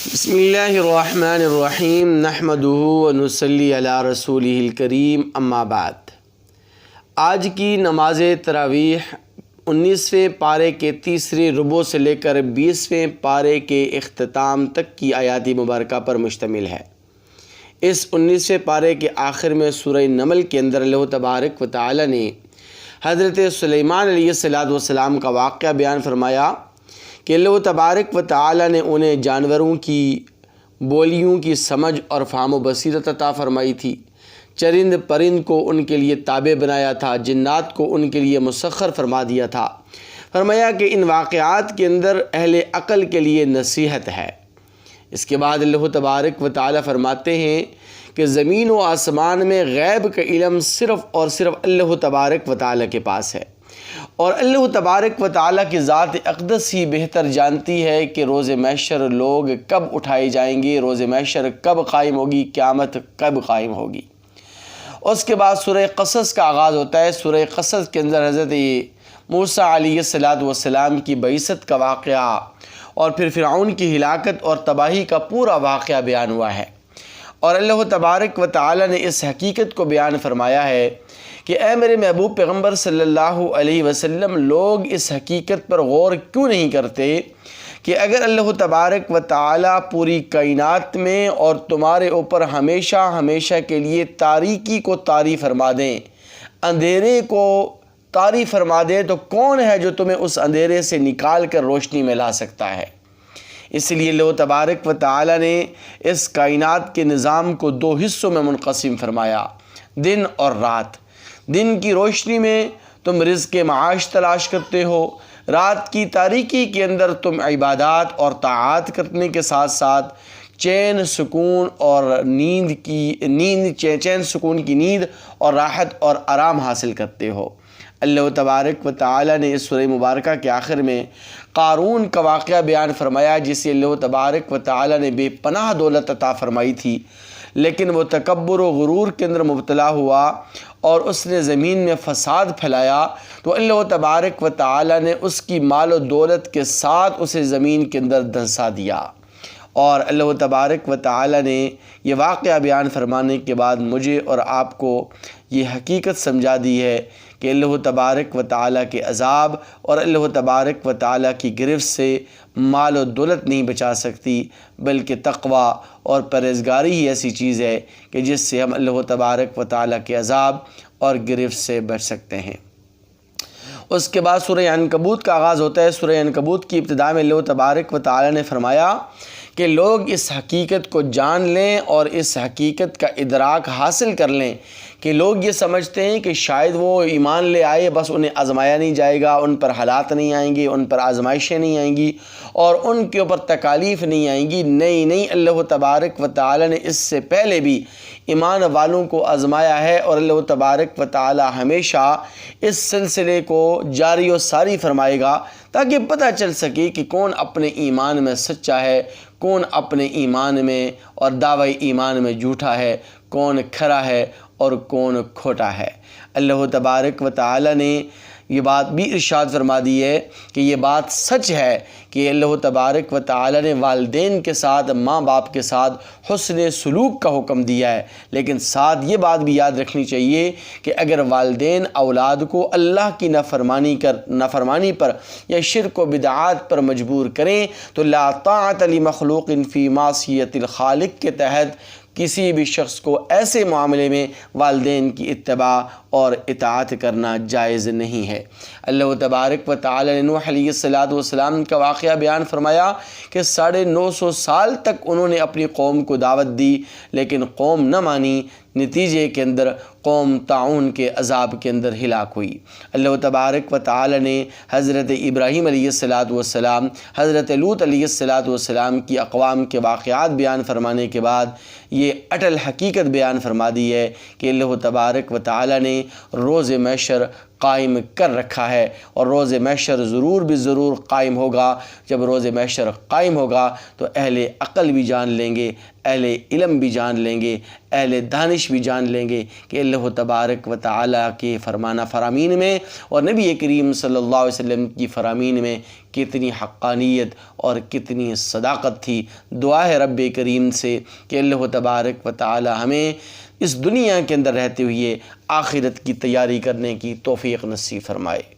بسم اللہ الرحمن الرحیم نحمدہ ونصلی علی رسولہ الکریم اما بعد۔ آج کی نماز تراویح 19ویں پارے کے تیسری ربع سے لے کر 20ویں پارے کے اختتام تک کی آیات مبارکہ پر مشتمل ہے۔ اس 19ویں پارے کے آخر میں سورہ نمل کے اندر اللہ تبارک و تعالی نے حضرت سلیمان علیہ السلام کا واقعہ بیان فرمایا کہ اللہ تبارک و تعالی نے انہیں جانوروں کی بولیوں کی سمجھ اور فہم و بصیرت عطا فرمائی تھی، چرند پرند کو ان کے لیے تابع بنایا تھا، جنات کو ان کے لیے مسخر فرما دیا تھا۔ فرمایا کہ ان واقعات کے اندر اہل عقل کے لیے نصیحت ہے۔ اس کے بعد اللہ تبارک و تعالی فرماتے ہیں کہ زمین و آسمان میں غیب کا علم صرف اور صرف اللہ تبارک و تعالی کے پاس ہے، اور اللہ تبارک و تعالی کی ذات اقدس ہی بہتر جانتی ہے کہ روز محشر لوگ کب اٹھائے جائیں گے، روز محشر کب قائم ہوگی، قیامت کب قائم ہوگی۔ اس کے بعد سورہ قصص کا آغاز ہوتا ہے۔ سورہ قصص کے اندر حضرت موسیٰ علیہ السلام کی بعثت کا واقعہ اور پھر فرعون کی ہلاکت اور تباہی کا پورا واقعہ بیان ہوا ہے، اور اللہ تبارک و تعالی نے اس حقیقت کو بیان فرمایا ہے کہ اے میرے محبوب پیغمبر صلی اللہ علیہ وسلم، لوگ اس حقیقت پر غور کیوں نہیں کرتے کہ اگر اللہ تبارک و تعالی پوری کائنات میں اور تمہارے اوپر ہمیشہ ہمیشہ کے لیے تاریکی کو طاری فرما دیں، اندھیرے کو طاری فرما دیں، تو کون ہے جو تمہیں اس اندھیرے سے نکال کر روشنی میں لا سکتا ہے؟ اس لیے اللہ تبارک و تعالی نے اس کائنات کے نظام کو دو حصوں میں منقسم فرمایا، دن اور رات۔ دن کی روشنی میں تم رزق معاش تلاش کرتے ہو، رات کی تاریکی کے اندر تم عبادات اور طاعات کرنے کے ساتھ ساتھ چین سکون کی نیند اور راحت اور آرام حاصل کرتے ہو۔ اللہ تبارک و تعالی نے اس سورہ مبارکہ کے آخر میں قارون کا واقعہ بیان فرمایا، جسے اللہ تبارک و تعالی نے بے پناہ دولت عطا فرمائی تھی، لیکن وہ تکبر و غرور کے اندر مبتلا ہوا اور اس نے زمین میں فساد پھیلایا، تو اللہ تبارک و تعالی نے اس کی مال و دولت کے ساتھ اسے زمین کے اندر دھنسا دیا۔ اور اللہ تبارک و تعالی نے یہ واقعہ بیان فرمانے کے بعد مجھے اور آپ کو یہ حقیقت سمجھا دی ہے کہ اللہ تبارک و تعالی کے عذاب اور اللہ تبارک و تعالی کی گرفت سے مال و دولت نہیں بچا سکتی، بلکہ تقوی اور پرہیزگاری ہی ایسی چیز ہے کہ جس سے ہم اللہ تبارک و تعالی کے عذاب اور گرفت سے بچ سکتے ہیں۔ اس کے بعد سورہ عنکبوت کا آغاز ہوتا ہے۔ سورہ عنکبوت کی ابتدا میں اللہ تبارک و تعالی نے فرمایا کہ لوگ اس حقیقت کو جان لیں اور اس حقیقت کا ادراک حاصل کر لیں کہ لوگ یہ سمجھتے ہیں کہ شاید وہ ایمان لے آئے، بس انہیں آزمایا نہیں جائے گا، ان پر حالات نہیں آئیں گے، ان پر آزمائشیں نہیں آئیں گی اور ان کے اوپر تکالیف نہیں آئیں گی۔ نہیں، اللہ تبارک و تعالی نے اس سے پہلے بھی ایمان والوں کو آزمایا ہے، اور اللہ تبارک و تعالی ہمیشہ اس سلسلے کو جاری و ساری فرمائے گا تاکہ پتہ چل سکے کہ کون اپنے ایمان میں سچا ہے، کون اپنے ایمان میں اور دعوی ایمان میں جھوٹا ہے، کون کھرا ہے اور کون کھوٹا ہے۔ اللہ تبارک و تعالی نے یہ بات بھی ارشاد فرما دی ہے کہ یہ بات سچ ہے کہ اللہ تبارک و تعالی نے والدین کے ساتھ، ماں باپ کے ساتھ حسن سلوک کا حکم دیا ہے، لیکن ساتھ یہ بات بھی یاد رکھنی چاہیے کہ اگر والدین اولاد کو اللہ کی نافرمانی پر یا شرک و بدعات پر مجبور کریں تو لا طاعت لمخلوق فی معصیت الخالق کے تحت کسی بھی شخص کو ایسے معاملے میں والدین کی اتباع اور اطاعت کرنا جائز نہیں ہے۔ اللہ تبارک و تعالی نے نوح علیہ السلام کا واقعہ بیان فرمایا کہ 950 سال تک انہوں نے اپنی قوم کو دعوت دی، لیکن قوم نہ مانی، نتیجے کے اندر قوم طاعون کے عذاب کے اندر ہلاک ہوئی۔ اللہ تبارک و تعالی نے حضرت ابراہیم علیہ السلام، حضرت لوط علیہ السلام کی اقوام کے واقعات بیان فرمانے کے بعد یہ اٹل حقیقت بیان فرما دی ہے کہ اللہ تبارک و تعالی نے روز محشر قائم کر رکھا ہے، اور روز محشر ضرور قائم ہوگا۔ جب روز محشر قائم ہوگا تو اہل عقل بھی جان لیں گے، اہل علم بھی جان لیں گے، اہل دانش بھی جان لیں گے کہ اللہ تبارک و تعالیٰ کے فرمانہ فرامین میں اور نبی کریم صلی اللہ علیہ وسلم کی فرامین میں کتنی حقانیت اور کتنی صداقت تھی۔ دعا ہے رب کریم سے کہ اللہ تبارک و تعالیٰ ہمیں اس دنیا کے اندر رہتے ہوئے آخرت کی تیاری کرنے کی توفیق نصیب فرمائے۔